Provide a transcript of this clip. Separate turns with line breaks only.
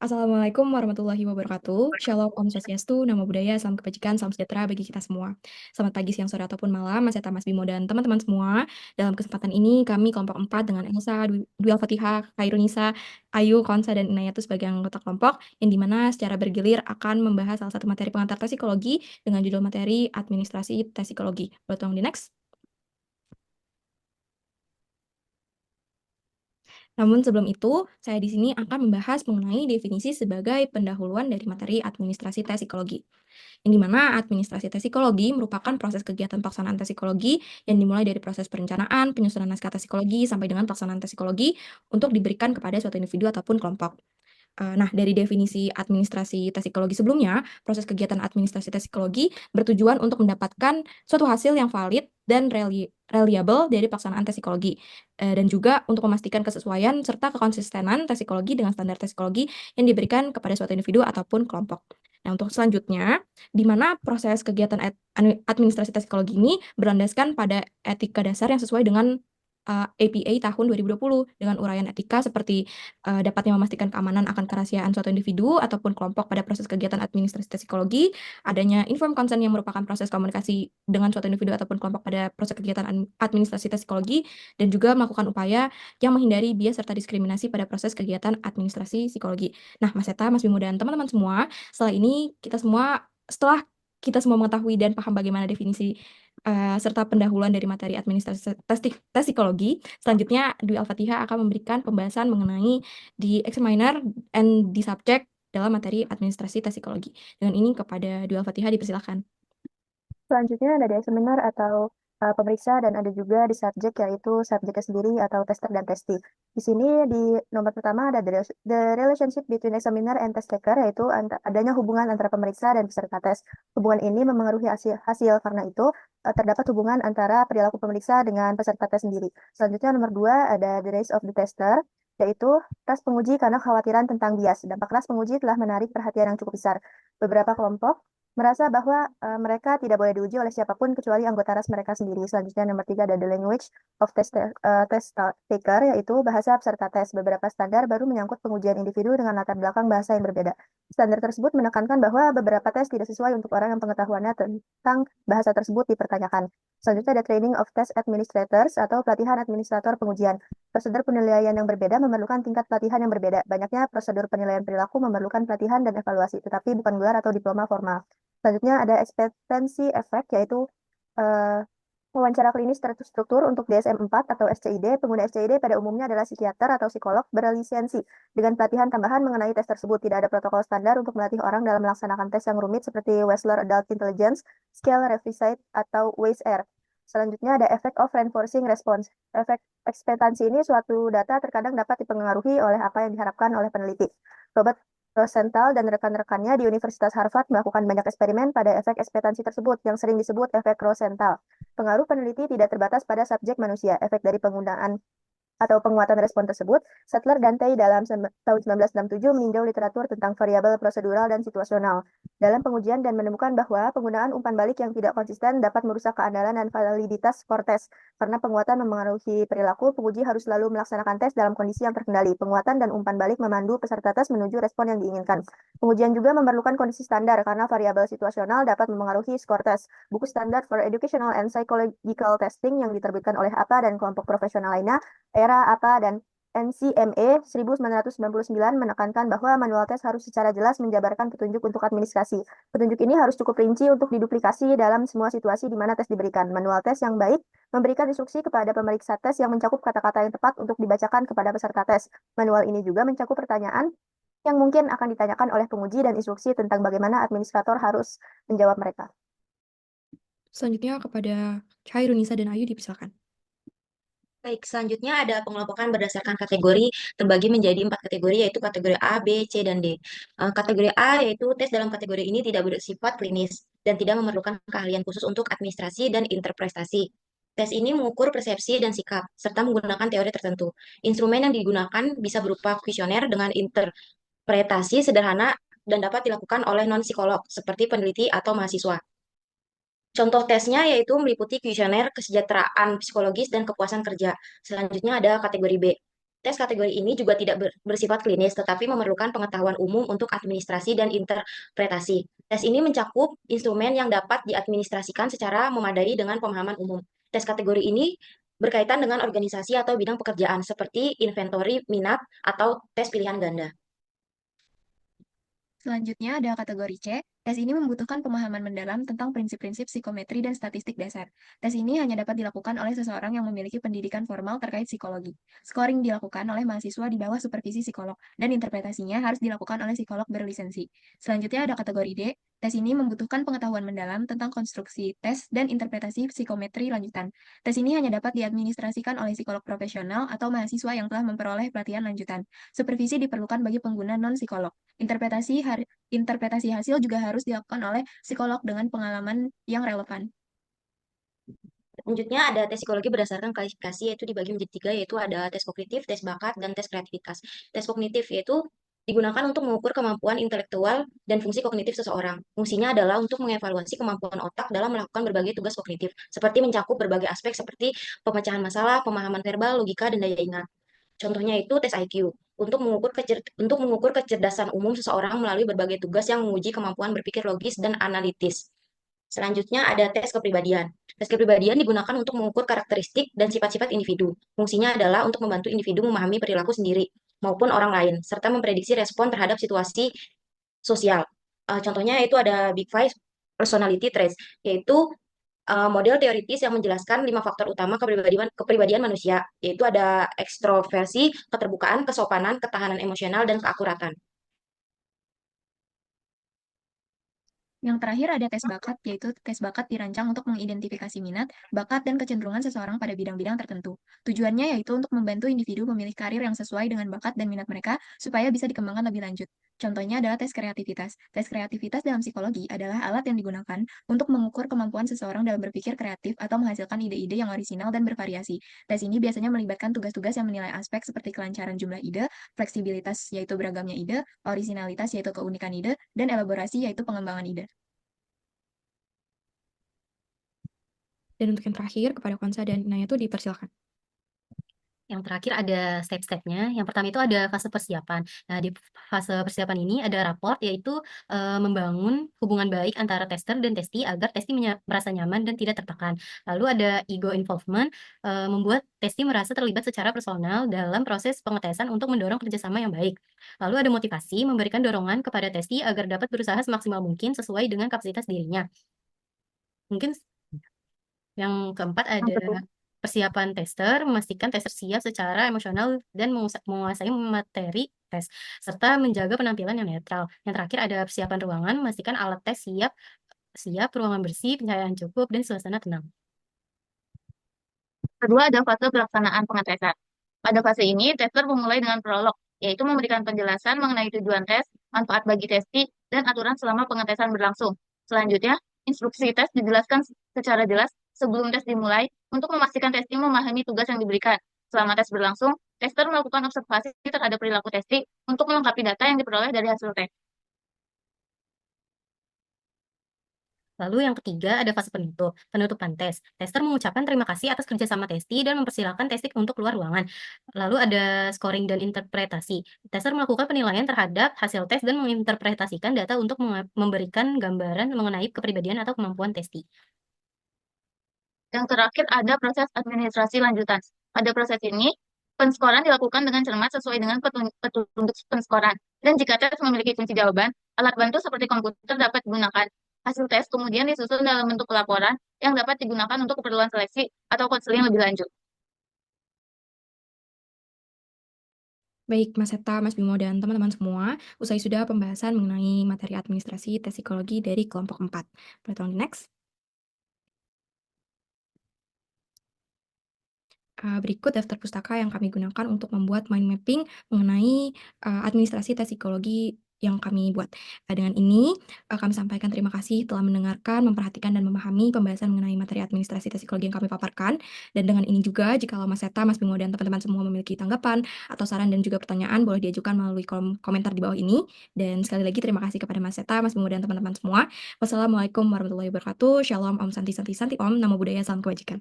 Assalamualaikum warahmatullahi wabarakatuh. Shalom, Om Swastiastu, Namo Buddhaya, Salam Kebajikan, Salam Sejahtera bagi kita semua. Selamat pagi, siang, sore, ataupun malam, Mas Eta, Mas Bimo, dan teman-teman semua. Dalam kesempatan ini, kami kelompok 4 dengan Elsa, Dwi Al-Fatihah, Khairunisa, Ayu, Konsa, dan Inayatu sebagai anggota kelompok, yang dimana secara bergilir akan membahas salah satu materi pengantar tes psikologi dengan judul materi Administrasi Tes Psikologi. Boleh tolong di next? Namun sebelum itu, saya di sini akan membahas mengenai definisi sebagai pendahuluan dari materi administrasi tes psikologi. Yang dimana administrasi tes psikologi merupakan proses kegiatan pelaksanaan tes psikologi yang dimulai dari proses perencanaan, penyusunan naskah tes psikologi, sampai dengan pelaksanaan tes psikologi untuk diberikan kepada suatu individu ataupun kelompok. Nah, dari definisi administrasi tes psikologi sebelumnya, proses kegiatan administrasi tes psikologi bertujuan untuk mendapatkan suatu hasil yang valid dan reliable dari pelaksanaan tes psikologi. Dan juga untuk memastikan kesesuaian serta kekonsistenan tes psikologi dengan standar tes psikologi yang diberikan kepada suatu individu ataupun kelompok. Nah, untuk selanjutnya, di mana proses kegiatan administrasi tes psikologi ini berlandaskan pada etika dasar yang sesuai dengan APA tahun 2020 dengan uraian etika seperti dapatnya memastikan keamanan akan kerahasiaan suatu individu ataupun kelompok pada proses kegiatan administrasi tes psikologi, adanya informed consent yang merupakan proses komunikasi dengan suatu individu ataupun kelompok pada proses kegiatan administrasi tes psikologi, dan juga melakukan upaya yang menghindari bias serta diskriminasi pada proses kegiatan administrasi psikologi. Nah, Mas Eta, Mas Bimo, dan teman-teman semua, setelah kita semua mengetahui dan paham bagaimana definisi serta pendahuluan dari materi administrasi tes psikologi, selanjutnya Dwi Al-Fatihah akan memberikan pembahasan mengenai di examiner and di subject dalam materi administrasi tes psikologi. Dengan ini kepada Dwi Al-Fatihah dipersilakan.
Selanjutnya ada di seminar atau pemeriksa dan ada juga di subjek yaitu subjeknya sendiri atau tester dan testi. Di sini di nomor pertama ada the relationship between examiner and test taker yaitu adanya hubungan antara pemeriksa dan peserta tes. Hubungan ini memengaruhi hasil karena itu terdapat hubungan antara perilaku pemeriksa dengan peserta tes sendiri. Selanjutnya nomor dua ada the race of the tester yaitu ras penguji karena kekhawatiran tentang bias. Dampak ras penguji telah menarik perhatian yang cukup besar. Beberapa kelompok merasa bahwa mereka tidak boleh diuji oleh siapapun kecuali anggota ras mereka sendiri. Selanjutnya nomor tiga ada the language of test taker, yaitu bahasa peserta tes. Beberapa standar baru menyangkut pengujian individu dengan latar belakang bahasa yang berbeda. Standar tersebut menekankan bahwa beberapa tes tidak sesuai untuk orang yang pengetahuannya tentang bahasa tersebut dipertanyakan. Selanjutnya ada training of test administrators atau pelatihan administrator pengujian. Prosedur penilaian yang berbeda memerlukan tingkat pelatihan yang berbeda. Banyaknya prosedur penilaian perilaku memerlukan pelatihan dan evaluasi, tetapi bukan gelar atau diploma formal. Selanjutnya ada ekspektansi efek, yaitu eh, wawancara klinis terstruktur untuk DSM-4 atau SCID. Pengguna SCID pada umumnya adalah psikiater atau psikolog berlisensi. Dengan pelatihan tambahan mengenai tes tersebut, tidak ada protokol standar untuk melatih orang dalam melaksanakan tes yang rumit seperti Wechsler Adult Intelligence, Scale Revisite, atau WAIS-R. Selanjutnya ada efek of reinforcing response. Efek ekspektansi ini suatu data terkadang dapat dipengaruhi oleh apa yang diharapkan oleh peneliti. Robert Rosenthal dan rekan-rekannya di Universitas Harvard melakukan banyak eksperimen pada efek ekspektansi tersebut yang sering disebut efek Rosenthal. Pengaruh peneliti tidak terbatas pada subjek manusia. Efek dari penggunaan atau penguatan respon tersebut, Sattler dan Tay dalam tahun 1967 meninjau literatur tentang variabel prosedural dan situasional dalam pengujian dan menemukan bahwa penggunaan umpan balik yang tidak konsisten dapat merusak keandalan dan validitas skor tes. Karena penguatan memengaruhi perilaku, penguji harus selalu melaksanakan tes dalam kondisi yang terkendali. Penguatan dan umpan balik memandu peserta tes menuju respon yang diinginkan. Pengujian juga memerlukan kondisi standar karena variabel situasional dapat memengaruhi skor tes. Buku standar for educational and psychological testing yang diterbitkan oleh APA dan kelompok profesional lainnya era APA dan NCME 1999 menekankan bahwa manual tes harus secara jelas menjabarkan petunjuk untuk administrasi. Petunjuk ini harus cukup rinci untuk diduplikasi dalam semua situasi di mana tes diberikan. Manual tes yang baik memberikan instruksi kepada pemeriksa tes yang mencakup kata-kata yang tepat untuk dibacakan kepada peserta tes. Manual ini juga mencakup pertanyaan yang mungkin akan ditanyakan oleh penguji dan instruksi tentang bagaimana administrator harus menjawab mereka.
Selanjutnya kepada Khairunisa dan Ayu dipersilakan.
Baik, selanjutnya ada pengelompokan berdasarkan kategori terbagi menjadi 4 kategori yaitu kategori A, B, C, dan D. Kategori A yaitu tes dalam kategori ini tidak bersifat klinis dan tidak memerlukan keahlian khusus untuk administrasi dan interpretasi. Tes ini mengukur persepsi dan sikap serta menggunakan teori tertentu. Instrumen yang digunakan bisa berupa kuesioner dengan interpretasi sederhana dan dapat dilakukan oleh non-psikolog seperti peneliti atau mahasiswa. Contoh tesnya yaitu meliputi kuesioner kesejahteraan psikologis dan kepuasan kerja. Selanjutnya ada kategori B. Tes kategori ini juga tidak bersifat klinis, tetapi memerlukan pengetahuan umum untuk administrasi dan interpretasi. Tes ini mencakup instrumen yang dapat diadministrasikan secara memadai dengan pemahaman umum. Tes kategori ini berkaitan dengan organisasi atau bidang pekerjaan, seperti inventory, minat, atau tes pilihan ganda.
Selanjutnya ada kategori C. Tes ini membutuhkan pemahaman mendalam tentang prinsip-prinsip psikometri dan statistik dasar. Tes ini hanya dapat dilakukan oleh seseorang yang memiliki pendidikan formal terkait psikologi. Scoring dilakukan oleh mahasiswa di bawah supervisi psikolog, dan interpretasinya harus dilakukan oleh psikolog berlisensi. Selanjutnya ada kategori D. Tes ini membutuhkan pengetahuan mendalam tentang konstruksi tes dan interpretasi psikometri lanjutan. Tes ini hanya dapat diadministrasikan oleh psikolog profesional atau mahasiswa yang telah memperoleh pelatihan lanjutan. Supervisi diperlukan bagi pengguna non-psikolog. Interpretasi hasil juga harus dilakukan oleh psikolog dengan pengalaman yang relevan.
Selanjutnya ada tes psikologi berdasarkan klasifikasi, yaitu dibagi menjadi 3, yaitu ada tes kognitif, tes bakat, dan tes kreativitas. Tes kognitif yaitu digunakan untuk mengukur kemampuan intelektual dan fungsi kognitif seseorang. Fungsinya adalah untuk mengevaluasi kemampuan otak dalam melakukan berbagai tugas kognitif, seperti mencakup berbagai aspek seperti pemecahan masalah, pemahaman verbal, logika, dan daya ingat. Contohnya itu tes IQ, untuk mengukur kecerdasan umum seseorang melalui berbagai tugas yang menguji kemampuan berpikir logis dan analitis. Selanjutnya ada tes kepribadian. Tes kepribadian digunakan untuk mengukur karakteristik dan sifat-sifat individu. Fungsinya adalah untuk membantu individu memahami perilaku sendiri maupun orang lain, serta memprediksi respon terhadap situasi sosial. Contohnya itu ada Big Five Personality Traits, yaitu model teoritis yang menjelaskan 5 faktor utama kepribadian manusia, yaitu ada ekstroversi, keterbukaan, kesopanan, ketahanan emosional, dan keakuratan.
Yang terakhir ada tes bakat, yaitu tes bakat dirancang untuk mengidentifikasi minat, bakat, dan kecenderungan seseorang pada bidang-bidang tertentu. Tujuannya yaitu untuk membantu individu memilih karir yang sesuai dengan bakat dan minat mereka supaya bisa dikembangkan lebih lanjut. Contohnya adalah tes kreativitas. Tes kreativitas dalam psikologi adalah alat yang digunakan untuk mengukur kemampuan seseorang dalam berpikir kreatif atau menghasilkan ide-ide yang orisinal dan bervariasi. Tes ini biasanya melibatkan tugas-tugas yang menilai aspek seperti kelancaran jumlah ide, fleksibilitas yaitu beragamnya ide, orisinalitas yaitu keunikan ide, dan elaborasi yaitu pengembangan ide.
Dan untuk yang terakhir, kepada Konsa dan Inaya itu dipersilakan.
Yang terakhir ada step-stepnya. Yang pertama itu ada fase persiapan. Nah, di fase persiapan ini ada raport, yaitu membangun hubungan baik antara tester dan testi agar testi merasa nyaman dan tidak tertekan. Lalu ada ego involvement, membuat testi merasa terlibat secara personal dalam proses pengetesan untuk mendorong kerjasama yang baik. Lalu ada motivasi, memberikan dorongan kepada testi agar dapat berusaha semaksimal mungkin sesuai dengan kapasitas dirinya. Mungkin yang keempat ada persiapan tester, memastikan tester siap secara emosional dan menguasai materi tes, serta menjaga penampilan yang netral. Yang terakhir ada persiapan ruangan, memastikan alat tes siap, ruangan bersih, pencahayaan cukup, dan suasana tenang.
Kedua ada fase pelaksanaan pengetesan. Pada fase ini, tester memulai dengan prolog, yaitu memberikan penjelasan mengenai tujuan tes, manfaat bagi testi, dan aturan selama pengetesan berlangsung. Selanjutnya, instruksi tes dijelaskan secara jelas sebelum tes dimulai untuk memastikan testi memahami tugas yang diberikan. Selama tes berlangsung, tester melakukan observasi terhadap perilaku testi untuk melengkapi data yang diperoleh dari hasil tes.
Lalu yang ketiga ada fase penutupan tes. Tester mengucapkan terima kasih atas kerjasama testi dan mempersilahkan testi untuk keluar ruangan. Lalu ada scoring dan interpretasi. Tester melakukan penilaian terhadap hasil tes dan menginterpretasikan data untuk memberikan gambaran mengenai kepribadian atau kemampuan testi.
Yang terakhir ada proses administrasi lanjutan. Pada proses ini, penskoran dilakukan dengan cermat sesuai dengan petunjuk penskoran. Dan jika tes memiliki kunci jawaban, alat bantu seperti komputer dapat digunakan. Hasil tes kemudian disusun dalam bentuk laporan yang dapat digunakan untuk keperluan seleksi atau konseling lebih lanjut.
Baik, Mas Seta, Mas Bimo, dan teman-teman semua, usai sudah pembahasan mengenai materi administrasi tes psikologi dari kelompok 4. Boleh tolong di next. Berikut daftar pustaka yang kami gunakan untuk membuat mind mapping mengenai administrasi tes psikologi yang kami buat. Dengan ini, kami sampaikan terima kasih telah mendengarkan, memperhatikan, dan memahami pembahasan mengenai materi administrasi tes psikologi yang kami paparkan. Dan dengan ini juga, jika Mas Seta, Mas Bimo, dan teman-teman semua memiliki tanggapan atau saran dan juga pertanyaan, boleh diajukan melalui kolom komentar di bawah ini. Dan sekali lagi terima kasih kepada Mas Seta, Mas Bimo, dan teman-teman semua. Wassalamualaikum warahmatullahi wabarakatuh. Shalom, Om Santi Santi Santi Om, Namo Buddhaya, Salam Kebajikan.